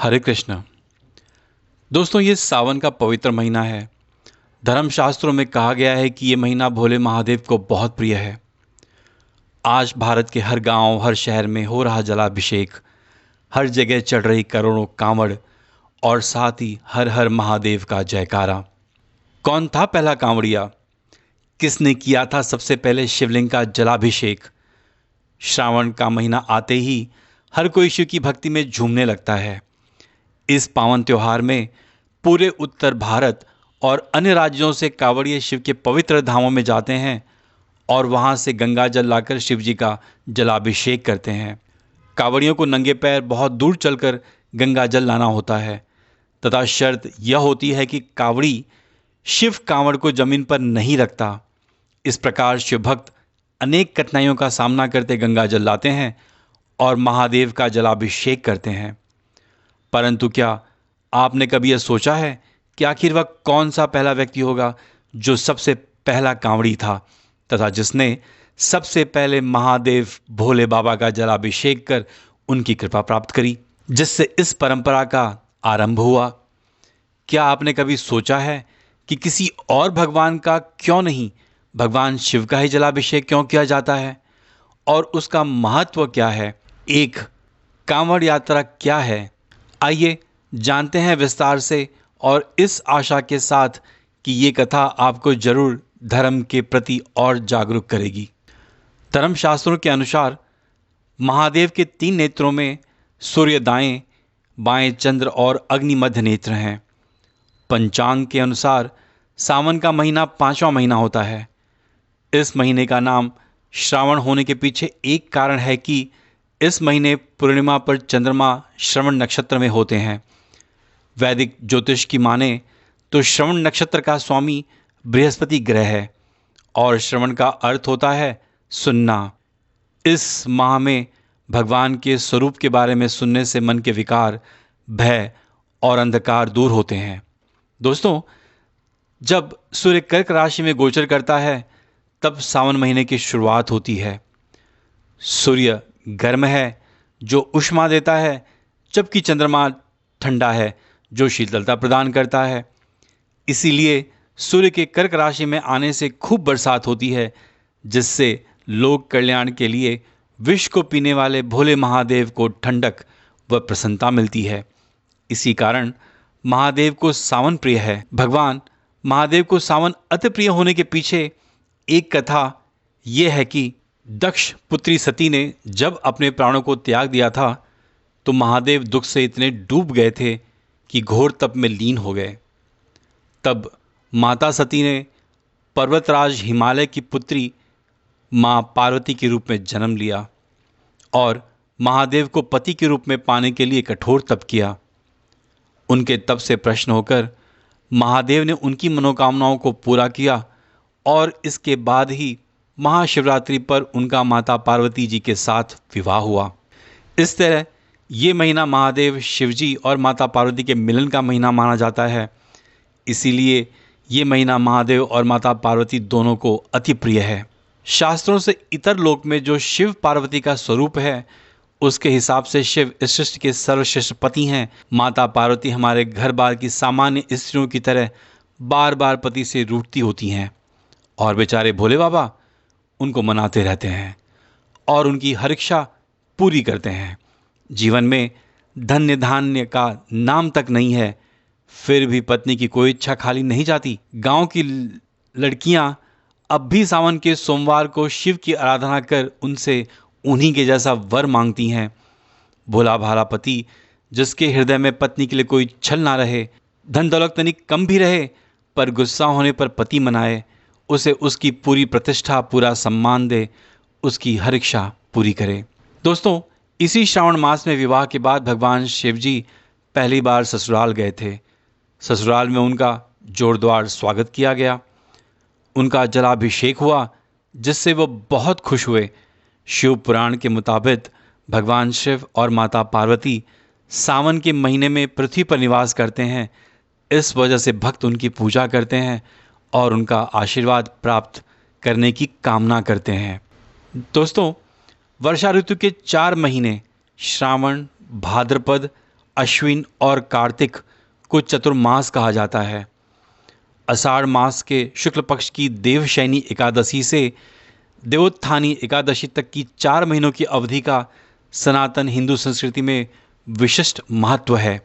हरे कृष्ण। दोस्तों, ये सावन का पवित्र महीना है। धर्मशास्त्रों में कहा गया है कि ये महीना भोले महादेव को बहुत प्रिय है। आज भारत के हर गांव, हर शहर में हो रहा जलाभिषेक, हर जगह चढ़ रही करोड़ों कांवड़ और साथ ही हर हर महादेव का जयकारा। कौन था पहला कांवड़िया? किसने किया था सबसे पहले शिवलिंग का जलाभिषेक? श्रावण का महीना आते ही हर कोई शिव की भक्ति में झूमने लगता है। इस पावन त्योहार में पूरे उत्तर भारत और अन्य राज्यों से कांवड़िए शिव के पवित्र धामों में जाते हैं और वहां से गंगा जल लाकर शिव जी का जलाभिषेक करते हैं। कांवड़ियों को नंगे पैर बहुत दूर चलकर गंगा जल लाना होता है तथा शर्त यह होती है कि कांवड़ी शिव कांवड़ को जमीन पर नहीं रखता। इस प्रकार शिव भक्त अनेक कठिनाइयों का सामना करते गंगा जल लाते हैं और महादेव का जलाभिषेक करते हैं। परंतु क्या आपने कभी यह सोचा है कि आखिर वह कौन सा पहला व्यक्ति होगा जो सबसे पहला कांवड़ी था तथा जिसने सबसे पहले महादेव भोले बाबा का जलाभिषेक कर उनकी कृपा प्राप्त करी, जिससे इस परंपरा का आरंभ हुआ? क्या आपने कभी सोचा है कि किसी और भगवान का क्यों नहीं, भगवान शिव का ही जलाभिषेक क्यों किया जाता है और उसका महत्व क्या है? एक कांवड़ यात्रा क्या है? आइए जानते हैं विस्तार से, और इस आशा के साथ कि ये कथा आपको जरूर धर्म के प्रति और जागरूक करेगी। धर्मशास्त्रों के अनुसार महादेव के 3 नेत्रों में सूर्य दाएं, बाएं चंद्र और अग्नि मध्य नेत्र हैं। पंचांग के अनुसार सावन का महीना 5वां महीना होता है। इस महीने का नाम श्रावण होने के पीछे एक कारण है कि इस महीने पूर्णिमा पर चंद्रमा श्रवण नक्षत्र में होते हैं। वैदिक ज्योतिष की माने तो श्रवण नक्षत्र का स्वामी बृहस्पति ग्रह है और श्रवण का अर्थ होता है सुनना। इस माह में भगवान के स्वरूप के बारे में सुनने से मन के विकार, भय और अंधकार दूर होते हैं। दोस्तों, जब सूर्य कर्क राशि में गोचर करता है तब सावन महीने की शुरुआत होती है। सूर्य गर्म है जो उष्मा देता है, जबकि चंद्रमा ठंडा है जो शीतलता प्रदान करता है। इसीलिए सूर्य के कर्क राशि में आने से खूब बरसात होती है, जिससे लोक कल्याण के लिए विष को पीने वाले भोले महादेव को ठंडक व प्रसन्नता मिलती है। इसी कारण महादेव को सावन प्रिय है। भगवान महादेव को सावन अति प्रिय होने के पीछे एक कथा यह है कि दक्ष पुत्री सती ने जब अपने प्राणों को त्याग दिया था तो महादेव दुख से इतने डूब गए थे कि घोर तप में लीन हो गए। तब माता सती ने पर्वतराज हिमालय की पुत्री माँ पार्वती के रूप में जन्म लिया और महादेव को पति के रूप में पाने के लिए कठोर तप किया। उनके तप से प्रसन्न होकर महादेव ने उनकी मनोकामनाओं को पूरा किया और इसके बाद ही महाशिवरात्रि पर उनका माता पार्वती जी के साथ विवाह हुआ। इस तरह ये महीना महादेव शिवजी और माता पार्वती के मिलन का महीना माना जाता है। इसीलिए ये महीना महादेव और माता पार्वती दोनों को अति प्रिय है। शास्त्रों से इतर लोक में जो शिव पार्वती का स्वरूप है उसके हिसाब से शिव इस सृष्टि के सर्वश्रेष्ठ पति हैं। माता पार्वती हमारे घर बार की सामान्य स्त्रियों की तरह बार बार पति से रूठती होती हैं और बेचारे भोले बाबा उनको मनाते रहते हैं और उनकी हर इच्छा पूरी करते हैं। जीवन में धन्य धान्य का नाम तक नहीं है, फिर भी पत्नी की कोई इच्छा खाली नहीं जाती। गांव की लड़कियां अब भी सावन के सोमवार को शिव की आराधना कर उनसे उन्हीं के जैसा वर मांगती हैं। भोला भाला पति जिसके हृदय में पत्नी के लिए कोई छल ना रहे, धन दौलत तनिक कम भी रहे पर गुस्सा होने पर पति मनाए, उसे उसकी पूरी प्रतिष्ठा, पूरा सम्मान दे, उसकी हर इच्छा पूरी करे। दोस्तों, इसी श्रावण मास में विवाह के बाद भगवान शिवजी पहली बार ससुराल गए थे। ससुराल में उनका जोरदार स्वागत किया गया, उनका जलाभिषेक हुआ जिससे वो बहुत खुश हुए। शिव पुराण के मुताबिक भगवान शिव और माता पार्वती सावन के महीने में पृथ्वी पर निवास करते हैं। इस वजह से भक्त उनकी पूजा करते हैं और उनका आशीर्वाद प्राप्त करने की कामना करते हैं। दोस्तों, वर्षा ऋतु के 4 महीने श्रावण, भाद्रपद अश्विन और कार्तिक को चतुर्मास कहा जाता है। आषाढ़ मास के शुक्ल पक्ष की देवशयनी एकादशी से देवोत्थानी एकादशी तक की 4 महीनों की अवधि का सनातन हिंदू संस्कृति में विशिष्ट महत्व है।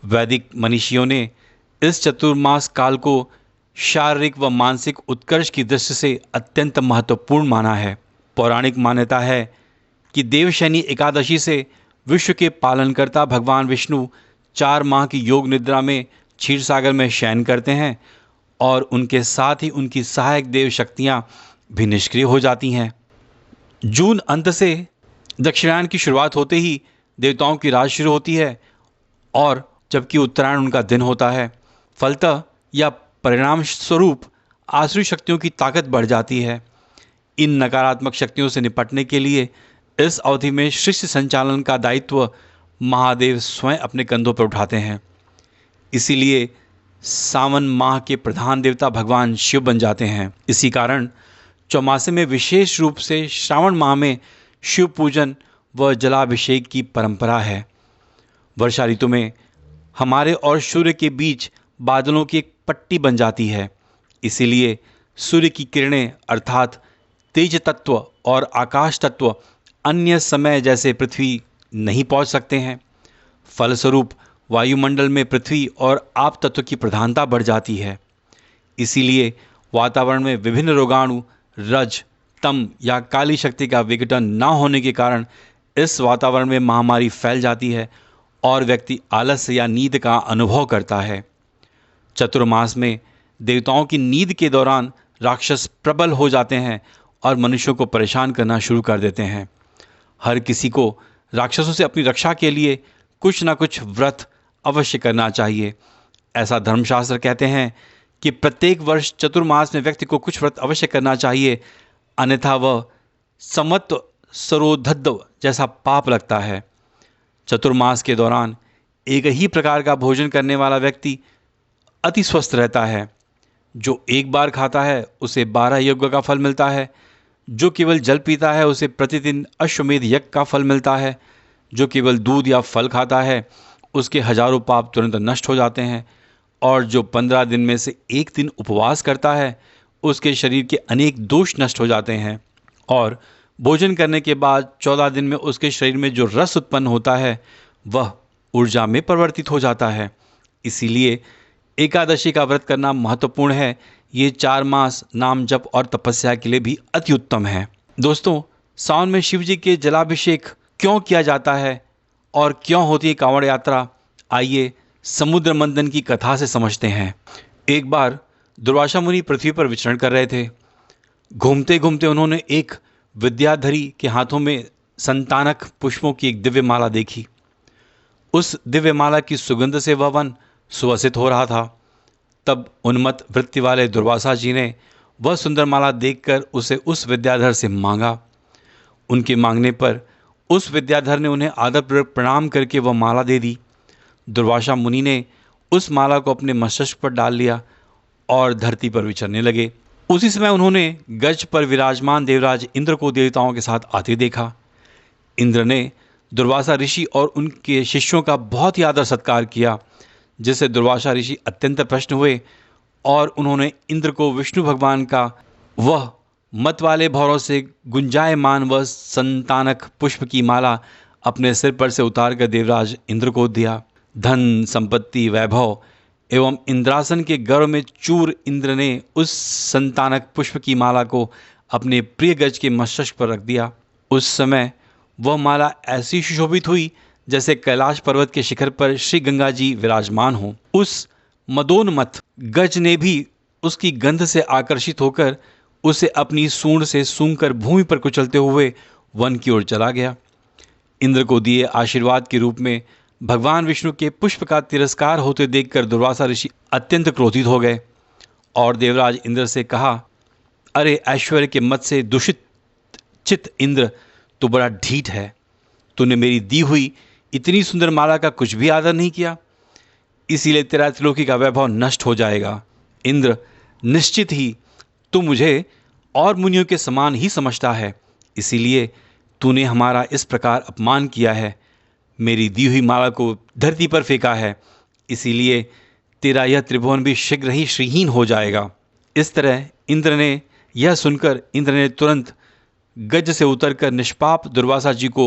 वैदिक मनीषियों ने इस चतुर्मास काल को शारीरिक व मानसिक उत्कर्ष की दृष्टि से अत्यंत महत्वपूर्ण माना है। पौराणिक मान्यता है कि देवशयनी एकादशी से विश्व के पालनकर्ता भगवान विष्णु 4 माह की योग निद्रा में क्षीर सागर में शयन करते हैं और उनके साथ ही उनकी सहायक देव शक्तियाँ भी निष्क्रिय हो जाती हैं। जून अंत से दक्षिणायन की शुरुआत होते ही देवताओं की रात शुरू होती है और जबकि उत्तरायण उनका दिन होता है। फलतः या परिणाम स्वरूप आसुरी शक्तियों की ताकत बढ़ जाती है। इन नकारात्मक शक्तियों से निपटने के लिए इस अवधि में सृष्टि संचालन का दायित्व महादेव स्वयं अपने कंधों पर उठाते हैं। इसीलिए सावन माह के प्रधान देवता भगवान शिव बन जाते हैं। इसी कारण चौमासे में विशेष रूप से श्रावण माह में शिव पूजन व जलाभिषेक की परंपरा है। वर्षा ऋतु में हमारे और सूर्य के बीच बादलों की एक पट्टी बन जाती है। इसीलिए सूर्य की किरणें अर्थात तेज तत्व और आकाश तत्व अन्य समय जैसे पृथ्वी नहीं पहुंच सकते हैं। फलस्वरूप वायुमंडल में पृथ्वी और आप तत्व की प्रधानता बढ़ जाती है। इसीलिए वातावरण में विभिन्न रोगाणु, रज, तम या काली शक्ति का विघटन न होने के कारण इस वातावरण में महामारी फैल जाती है और व्यक्ति आलस्य या नींद का अनुभव करता है। चतुर्मास में देवताओं की नींद के दौरान राक्षस प्रबल हो जाते हैं और मनुष्यों को परेशान करना शुरू कर देते हैं। हर किसी को राक्षसों से अपनी रक्षा के लिए कुछ ना कुछ व्रत अवश्य करना चाहिए। ऐसा धर्मशास्त्र कहते हैं कि प्रत्येक वर्ष चतुर्मास में व्यक्ति को कुछ व्रत अवश्य करना चाहिए, अन्यथा वह समत्व सरोधद्व जैसा पाप लगता है। चतुर्मास के दौरान एक ही प्रकार का भोजन करने वाला व्यक्ति अति स्वस्थ रहता है। जो एक बार खाता है उसे 12 यज्ञ का फल मिलता है। जो केवल जल पीता है उसे प्रतिदिन अश्वमेध यज्ञ का फल मिलता है। जो केवल दूध या फल खाता है उसके हजारों पाप तुरंत नष्ट हो जाते हैं। और जो 15 दिन में से एक दिन उपवास करता है उसके शरीर के अनेक दोष नष्ट हो जाते हैं। और भोजन करने के बाद 14 दिन में उसके शरीर में जो रस उत्पन्न होता है वह ऊर्जा में परिवर्तित हो जाता है। इसीलिए एकादशी का व्रत करना महत्वपूर्ण है। ये 4 मास नाम जप और तपस्या के लिए भी अति उत्तम है। दोस्तों, सावन में शिव जी के जलाभिषेक क्यों किया जाता है और क्यों होती है कांवड़ यात्रा, आइए समुद्र मंथन की कथा से समझते हैं। एक बार दुर्वासा मुनि पृथ्वी पर विचरण कर रहे थे। घूमते घूमते उन्होंने एक विद्याधरी के हाथों में संतानक पुष्पों की एक दिव्य माला देखी। उस दिव्य माला की सुगंध से वह वन सुवासित हो रहा था। तब उन्मत्त वृत्ति वाले दुर्वासा जी ने वह सुंदर माला देखकर उसे उस विद्याधर से मांगा। उनके मांगने पर उस विद्याधर ने उन्हें आदरपूर्वक प्रणाम करके वह माला दे दी। दुर्वासा मुनि ने उस माला को अपने मस्तिष्क पर डाल लिया और धरती पर विचरने लगे। उसी समय उन्होंने गज पर विराजमान देवराज इंद्र को देवताओं के साथ आते देखा। इंद्र ने दुर्वासा ऋषि और उनके शिष्यों का बहुत ही आदर सत्कार किया, जिससे दुर्वासा ऋषि अत्यंत प्रसन्न हुए और उन्होंने इंद्र को विष्णु भगवान का वह मत वाले भौरों से गुंजायमान व संतानक पुष्प की माला अपने सिर पर से उतार कर देवराज इंद्र को दिया। धन, संपत्ति, वैभव एवं इंद्रासन के गर्व में चूर इंद्र ने उस संतानक पुष्प की माला को अपने प्रिय गज के मस्तक पर रख दिया। उस समय वह माला ऐसी सुशोभित हुई जैसे कैलाश पर्वत के शिखर पर श्री गंगा जी विराजमान हों। उस मदोन्मत्त गज ने भी उसकी गंध से आकर्षित होकर उसे अपनी सूंड से सूंघकर भूमि पर कुचलते हुए वन की ओर चला गया। इंद्र को दिए आशीर्वाद के रूप में भगवान विष्णु के पुष्प का तिरस्कार होते देखकर दुर्वासा ऋषि अत्यंत क्रोधित हो गए और देवराज इंद्र से कहा, अरे ऐश्वर्य के मत से दूषित चित इंद्र, तो बड़ा ढीठ है। तूने मेरी दी हुई इतनी सुंदर माला का कुछ भी आदर नहीं किया, इसीलिए तेरा त्रिलोकी का वैभव नष्ट हो जाएगा। इंद्र, निश्चित ही तू मुझे और मुनियों के समान ही समझता है, इसीलिए तूने हमारा इस प्रकार अपमान किया है। मेरी दी हुई माला को धरती पर फेंका है, इसीलिए तेरा यह त्रिभुवन भी शीघ्र ही श्रीहीन हो जाएगा। इस तरह इंद्र ने यह सुनकर इंद्र ने तुरंत गज से उतरकर निष्पाप दुर्वासा जी को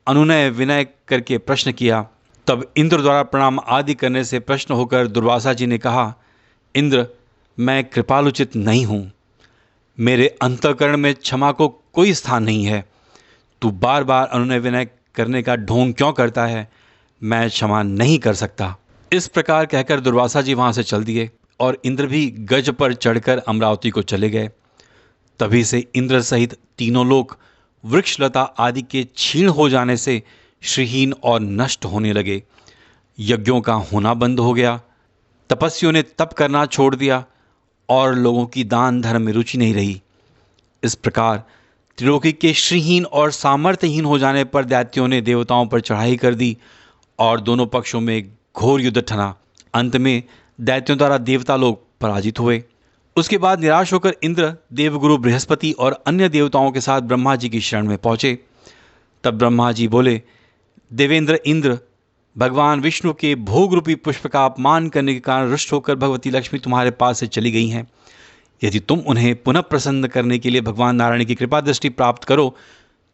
अनुनय विनय करके प्रश्न किया। तब इंद्र द्वारा प्रणाम आदि करने से प्रश्न होकर दुर्वासा जी ने कहा, इंद्र, मैं कृपालुचित नहीं हूँ, मेरे अंतःकरण में क्षमा को कोई स्थान नहीं है। तू बार बार अनुनय विनय करने का ढोंग क्यों करता है? मैं क्षमा नहीं कर सकता। इस प्रकार कहकर दुर्वासा जी वहाँ से चल दिए और इंद्र भी गज पर चढ़कर अमरावती को चले गए। तभी से इंद्र सहित तीनों लोग वृक्षलता आदि के क्षीण हो जाने से श्रीहीन और नष्ट होने लगे। यज्ञों का होना बंद हो गया, तपस्वियों ने तप करना छोड़ दिया और लोगों की दान धर्म में रुचि नहीं रही। इस प्रकार त्रिलोकी के श्रीहीन और सामर्थ्यहीन हो जाने पर दैत्यों ने देवताओं पर चढ़ाई कर दी और दोनों पक्षों में घोर युद्ध ठना। अंत में दैत्यों द्वारा देवता लोग पराजित हुए। उसके बाद निराश होकर इंद्र देवगुरु बृहस्पति और अन्य देवताओं के साथ ब्रह्मा जी की शरण में पहुंचे। तब ब्रह्मा जी बोले, देवेंद्र इंद्र, भगवान विष्णु के भोग रूपी पुष्प का अपमान करने के कारण रुष्ट होकर भगवती लक्ष्मी तुम्हारे पास से चली गई हैं। यदि तुम उन्हें पुनः प्रसन्न करने के लिए भगवान नारायण की कृपा दृष्टि प्राप्त करो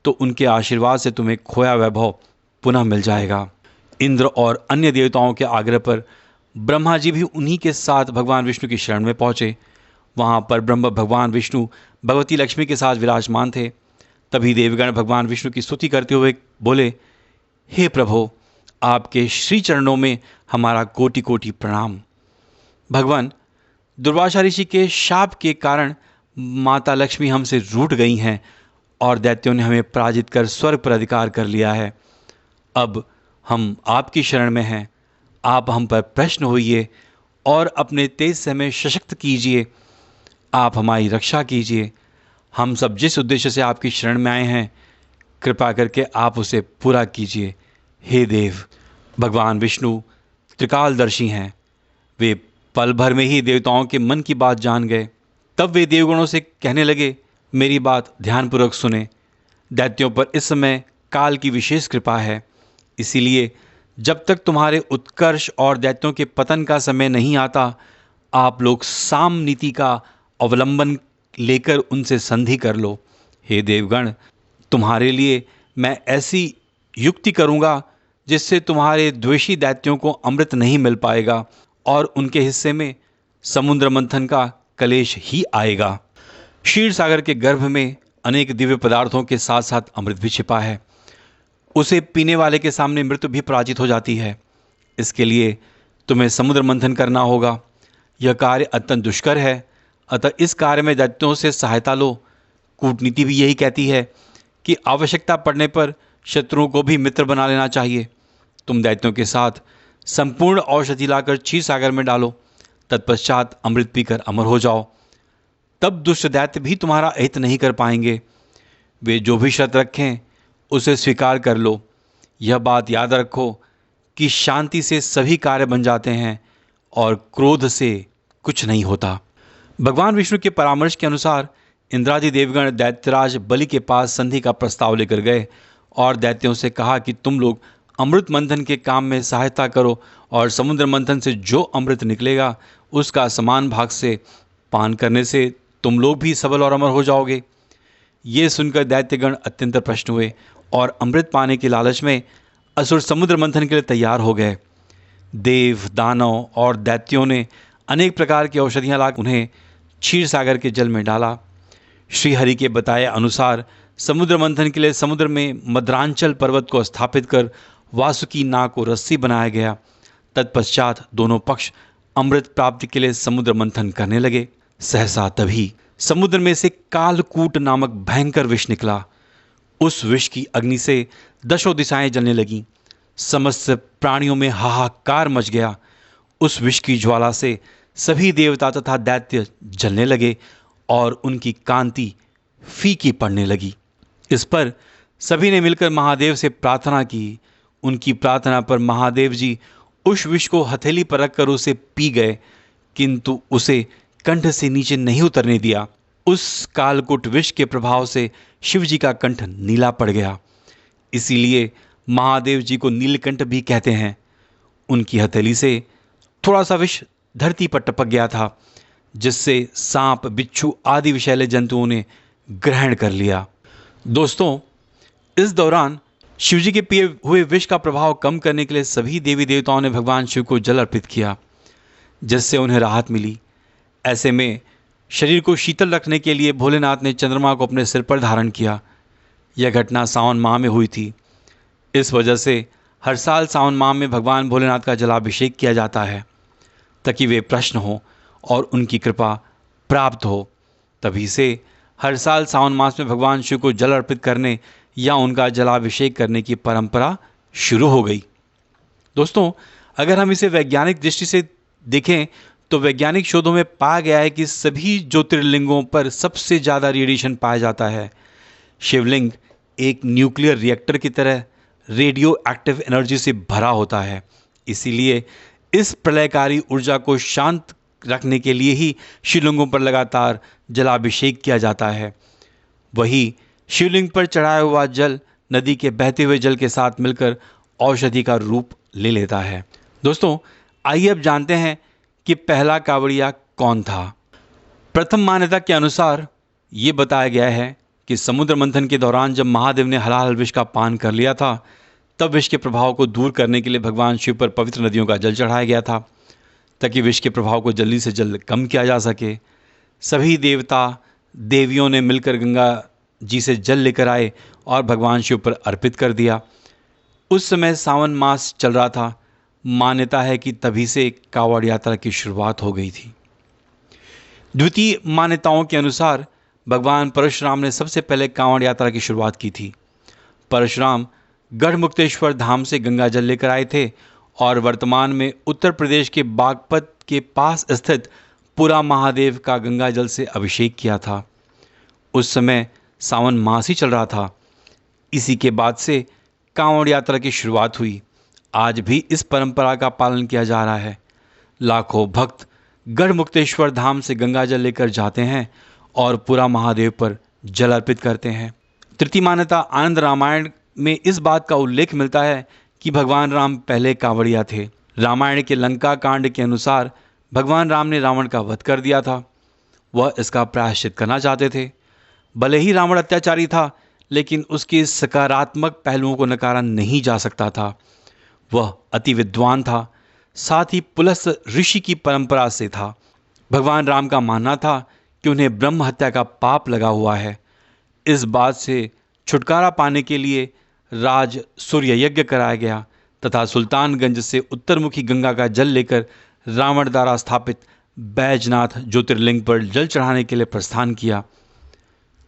तो उनके आशीर्वाद से तुम्हें खोया वैभव पुनः मिल जाएगा। इंद्र और अन्य देवताओं के आग्रह पर ब्रह्मा जी भी उन्हीं के साथ भगवान विष्णु की शरण में पहुँचे। वहाँ पर ब्रह्म भगवान विष्णु भगवती लक्ष्मी के साथ विराजमान थे। तभी देवगण भगवान विष्णु की स्तुति करते हुए बोले, हे प्रभो, आपके श्री चरणों में हमारा कोटि कोटि प्रणाम। भगवान, दुर्वासा ऋषि के शाप के कारण माता लक्ष्मी हमसे रूठ गई हैं और दैत्यों ने हमें पराजित कर स्वर्ग पर अधिकार कर लिया है। अब हम आपकी शरण में हैं। आप हम पर प्रसन्न होइए और अपने तेज से हमें सशक्त कीजिए। आप हमारी रक्षा कीजिए। हम सब जिस उद्देश्य से आपकी शरण में आए हैं, कृपा करके आप उसे पूरा कीजिए। हे देव, भगवान विष्णु त्रिकालदर्शी हैं। वे पल भर में ही देवताओं के मन की बात जान गए। तब वे देवगणों से कहने लगे, मेरी बात ध्यानपूर्वक सुने। दैत्यों पर इस समय काल की विशेष कृपा है, इसीलिए जब तक तुम्हारे उत्कर्ष और दैत्यों के पतन का समय नहीं आता, आप लोग साम नीति का अवलंबन लेकर उनसे संधि कर लो। हे देवगण, तुम्हारे लिए मैं ऐसी युक्ति करूँगा जिससे तुम्हारे द्वेषी दैत्यों को अमृत नहीं मिल पाएगा और उनके हिस्से में समुद्र मंथन का कलेश ही आएगा। क्षीर सागर के गर्भ में अनेक दिव्य पदार्थों के साथ साथ अमृत भी छिपा है। उसे पीने वाले के सामने मृत्यु भी पराजित हो जाती है। इसके लिए तुम्हें समुद्र मंथन करना होगा। यह कार्य अत्यंत दुष्कर है, अतः इस कार्य में दैत्यों से सहायता लो। कूटनीति भी यही कहती है कि आवश्यकता पड़ने पर शत्रुओं को भी मित्र बना लेना चाहिए। तुम दैत्यों के साथ संपूर्ण औषधि लाकर क्षीर सागर में डालो, तत्पश्चात अमृत पीकर अमर हो जाओ। तब दुष्ट दैत्य भी तुम्हारा अहित नहीं कर पाएंगे। वे जो भी शर्त रखें उसे स्वीकार कर लो। यह बात याद रखो कि शांति से सभी कार्य बन जाते हैं और क्रोध से कुछ नहीं होता। भगवान विष्णु के परामर्श के अनुसार इंद्रादि देवगण दैत्यराज बलि के पास संधि का प्रस्ताव लेकर गए और दैत्यों से कहा कि तुम लोग अमृत मंथन के काम में सहायता करो और समुद्र मंथन से जो अमृत निकलेगा उसका समान भाग से पान करने से तुम लोग भी सबल और अमर हो जाओगे। ये सुनकर दैत्यगण अत्यंत प्रसन्न हुए और अमृत पाने के लालच में असुर समुद्र मंथन के लिए तैयार हो गए। देव, दानव और दैत्यों ने अनेक प्रकार की औषधियाँ ला उन्हें क्षीर सागर के जल में डाला। श्रीहरि के बताए अनुसार समुद्र मंथन के लिए समुद्र में मद्रांचल पर्वत को स्थापित कर वासुकी नाग को रस्सी बनाया गया। तत्पश्चात दोनों पक्ष अमृत प्राप्ति के लिए समुद्र मंथन करने लगे। सहसा तभी समुद्र में से कालकूट नामक भयंकर विष निकला। उस विष की अग्नि से दशों दिशाएं जलने लगीं। समस्त प्राणियों में हाहाकार मच गया। उस विष की ज्वाला से सभी देवता तथा दैत्य जलने लगे और उनकी कांति फीकी पड़ने लगी। इस पर सभी ने मिलकर महादेव से प्रार्थना की। उनकी प्रार्थना पर महादेव जी उस विष को हथेली पर रखकर उसे पी गए, किंतु उसे कंठ से नीचे नहीं उतरने दिया। उस कालकूट विष के प्रभाव से शिव जी का कंठ नीला पड़ गया। इसीलिए महादेव जी को नीलकंठ भी कहते हैं। उनकी हथेली से थोड़ा सा विष धरती पर टपक गया था, जिससे सांप, बिच्छू आदि विषैले जंतुओं ने ग्रहण कर लिया। दोस्तों, इस दौरान शिवजी के पिए हुए विष का प्रभाव कम करने के लिए सभी देवी देवताओं ने भगवान शिव को जल अर्पित किया, जिससे उन्हें राहत मिली। ऐसे में शरीर को शीतल रखने के लिए भोलेनाथ ने चंद्रमा को अपने सिर पर धारण किया। यह घटना सावन माह में हुई थी। इस वजह से हर साल सावन माह में भगवान भोलेनाथ का जलाभिषेक किया जाता है, ताकि वे प्रसन्न हो और उनकी कृपा प्राप्त हो। तभी से हर साल सावन मास में भगवान शिव को जल अर्पित करने या उनका जलाभिषेक करने की परंपरा शुरू हो गई। दोस्तों, अगर हम इसे वैज्ञानिक दृष्टि से देखें तो वैज्ञानिक शोधों में पाया गया है कि सभी ज्योतिर्लिंगों पर सबसे ज़्यादा रेडिएशन पाया जाता है। शिवलिंग एक न्यूक्लियर रिएक्टर की तरह रेडियो एक्टिव एनर्जी से भरा होता है। इसीलिए इस प्रलयकारी ऊर्जा को शांत रखने के लिए ही शिवलिंगों पर लगातार जलाभिषेक किया जाता है। वही शिवलिंग पर चढ़ाया हुआ जल नदी के बहते हुए जल के साथ मिलकर औषधि का रूप ले लेता है। दोस्तों, आइए अब जानते हैं कि पहला कांवड़िया कौन था। प्रथम मान्यता के अनुसार ये बताया गया है कि समुद्र मंथन के दौरान जब महादेव ने हलाहल विष का पान कर लिया था, तब विष के प्रभाव को दूर करने के लिए भगवान शिव पर पवित्र नदियों का जल चढ़ाया गया था, ताकि विष के प्रभाव को जल्दी से जल्द कम किया जा सके। सभी देवता देवियों ने मिलकर गंगा जी से जल लेकर आए और भगवान शिव पर अर्पित कर दिया। उस समय सावन मास चल रहा था। मान्यता है कि तभी से कांवड़ यात्रा की शुरुआत हो गई थी। द्वितीय मान्यताओं के अनुसार भगवान परशुराम ने सबसे पहले कांवड़ यात्रा की शुरुआत की थी। परशुराम गढ़मुक्तेश्वर धाम से गंगा जल लेकर आए थे और वर्तमान में उत्तर प्रदेश के बागपत के पास स्थित पुरा महादेव का गंगा जल से अभिषेक किया था। उस समय सावन मास ही चल रहा था। इसी के बाद से कांवड़ यात्रा की शुरुआत हुई। आज भी इस परंपरा का पालन किया जा रहा है। लाखों भक्त गढ़मुक्तेश्वर धाम से गंगा जल लेकर जाते हैं और पुरा महादेव पर जल अर्पित करते हैं। तृतीय मान्यता आनंद रामायण में इस बात का उल्लेख मिलता है कि भगवान राम पहले कांवड़िया थे। रामायण के लंका कांड के अनुसार भगवान राम ने रावण का वध कर दिया था। वह इसका प्रायश्चित करना चाहते थे। भले ही रावण अत्याचारी था, लेकिन उसके सकारात्मक पहलुओं को नकारा नहीं जा सकता था। वह अति विद्वान था, साथ ही पुलस्त ऋषि की परंपरा से था। भगवान राम का मानना था कि उन्हें ब्रह्म हत्या का पाप लगा हुआ है। इस बात से छुटकारा पाने के लिए राज सूर्य यज्ञ कराया गया तथा सुल्तानगंज से उत्तरमुखी गंगा का जल लेकर रावण द्वारा स्थापित बैजनाथ ज्योतिर्लिंग पर जल चढ़ाने के लिए प्रस्थान किया।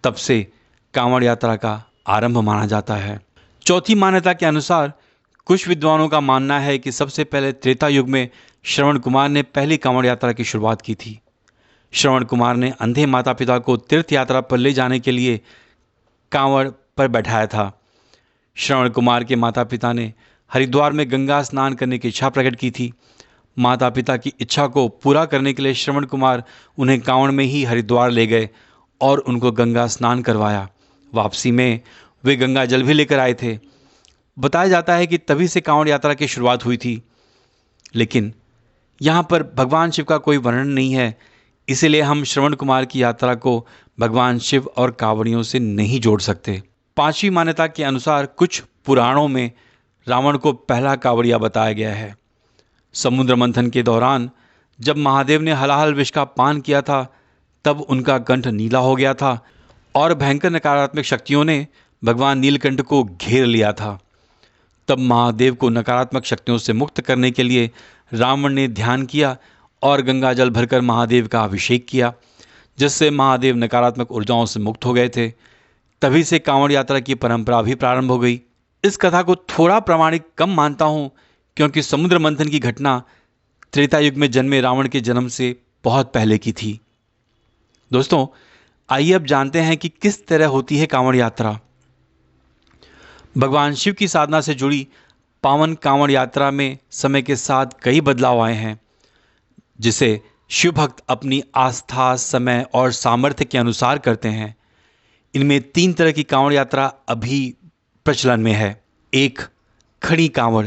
तब से कांवड़ यात्रा का आरंभ माना जाता है। चौथी मान्यता के अनुसार कुछ विद्वानों का मानना है कि सबसे पहले त्रेता युग में श्रवण कुमार ने पहली कांवड़ यात्रा की शुरुआत की थी। श्रवण कुमार ने अंधे माता पिता को तीर्थ यात्रा पर ले जाने के लिए कांवड़ पर बैठाया था। श्रवण कुमार के माता पिता ने हरिद्वार में गंगा स्नान करने की इच्छा प्रकट की थी। माता पिता की इच्छा को पूरा करने के लिए श्रवण कुमार उन्हें कांवड़ में ही हरिद्वार ले गए और उनको गंगा स्नान करवाया। वापसी में वे गंगा जल भी लेकर आए थे। बताया जाता है कि तभी से कांवड़ यात्रा की शुरुआत हुई थी, लेकिन यहाँ पर भगवान शिव का कोई वर्णन नहीं है, इसलिए हम श्रवण कुमार की यात्रा को भगवान शिव और कांवड़ियों से नहीं जोड़ सकते। पांचवी मान्यता के अनुसार कुछ पुराणों में रावण को पहला कांवड़िया बताया गया है। समुद्र मंथन के दौरान जब महादेव ने हलाहल विष का पान किया था, तब उनका कंठ नीला हो गया था और भयंकर नकारात्मक शक्तियों ने भगवान नीलकंठ को घेर लिया था। तब महादेव को नकारात्मक शक्तियों से मुक्त करने के लिए रावण ने ध्यान किया और गंगा जल भरकर महादेव का अभिषेक किया, जिससे महादेव नकारात्मक ऊर्जाओं से मुक्त हो गए थे। तभी से कांवड़ यात्रा की परंपरा भी प्रारंभ हो गई। इस कथा को थोड़ा प्रामाणिक कम मानता हूँ, क्योंकि समुद्र मंथन की घटना त्रेता युग में जन्मे रावण के जन्म से बहुत पहले की थी। दोस्तों, आइए अब जानते हैं कि किस तरह होती है कांवड़ यात्रा। भगवान शिव की साधना से जुड़ी पावन कांवड़ यात्रा में समय के साथ कई बदलाव आए हैं, जिसे शिव भक्त अपनी आस्था, समय और सामर्थ्य के अनुसार करते हैं। इनमें 3 तरह की कांवड़ यात्रा अभी प्रचलन में है। एक खड़ी कांवड़।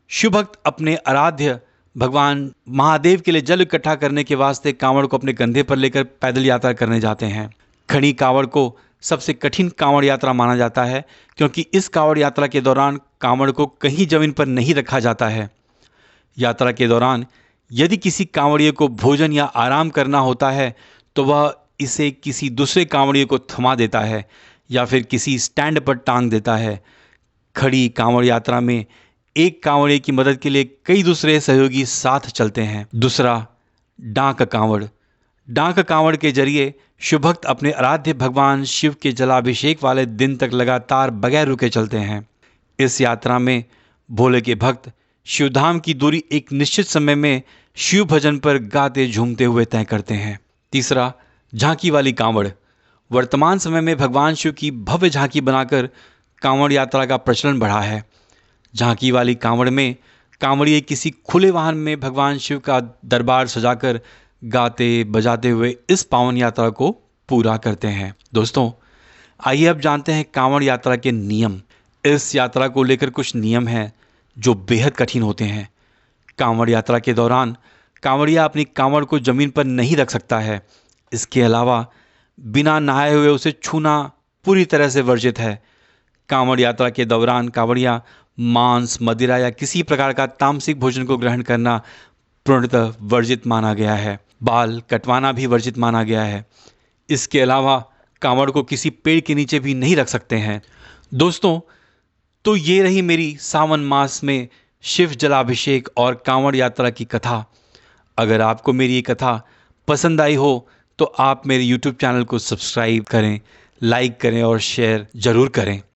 शिव भक्त अपने आराध्य भगवान महादेव के लिए जल इकट्ठा करने के वास्ते कांवड़ को अपने कंधे पर लेकर पैदल यात्रा करने जाते हैं। खड़ी कांवड़ को सबसे कठिन कांवड़ यात्रा माना जाता है, क्योंकि इस कांवड़ यात्रा के दौरान कांवड़ को कहीं जमीन पर नहीं रखा जाता है। यात्रा के दौरान यदि किसी कांवड़िए को भोजन या आराम करना होता है तो वह इसे किसी दूसरे कांवड़िए को थमा देता है या फिर किसी स्टैंड पर टांग देता है। खड़ी कांवड़ यात्रा में एक कांवड़िए की मदद के लिए कई दूसरे सहयोगी साथ चलते हैं। दूसरा, डांक कांवड़। डांक कांवड़ के जरिए शिव भक्त अपने आराध्य भगवान शिव के जलाभिषेक वाले दिन तक लगातार बगैर रुके चलते हैं। इस यात्रा में भोले के भक्त शिवधाम की दूरी एक निश्चित समय में शिव भजन पर गाते झूमते हुए तय करते हैं। तीसरा, झांकी वाली कांवड़। वर्तमान समय में भगवान शिव की भव्य झांकी बनाकर कांवड़ यात्रा का प्रचलन बढ़ा है। झांकी वाली कांवड़ में कांवड़िए किसी खुले वाहन में भगवान शिव का दरबार सजाकर गाते बजाते हुए इस पावन यात्रा को पूरा करते हैं। दोस्तों, आइए अब जानते हैं कांवड़ यात्रा के नियम। इस यात्रा को लेकर कुछ नियम हैं जो बेहद कठिन होते हैं। कांवड़ यात्रा के दौरान कांवड़िया अपनी कांवड़ को जमीन पर नहीं रख सकता है। इसके अलावा बिना नहाए हुए उसे छूना पूरी तरह से वर्जित है। कांवड़ यात्रा के दौरान कांवड़िया मांस, मदिरा या किसी प्रकार का तामसिक भोजन को ग्रहण करना पूर्णतः वर्जित माना गया है। बाल कटवाना भी वर्जित माना गया है। इसके अलावा कांवड़ को किसी पेड़ के नीचे भी नहीं रख सकते हैं। दोस्तों, तो ये रही मेरी सावन मास में शिव जलाभिषेक और कांवड़ यात्रा की कथा। अगर आपको मेरी ये कथा पसंद आई हो तो आप मेरे YouTube चैनल को सब्सक्राइब करें, लाइक करें और शेयर जरूर करें।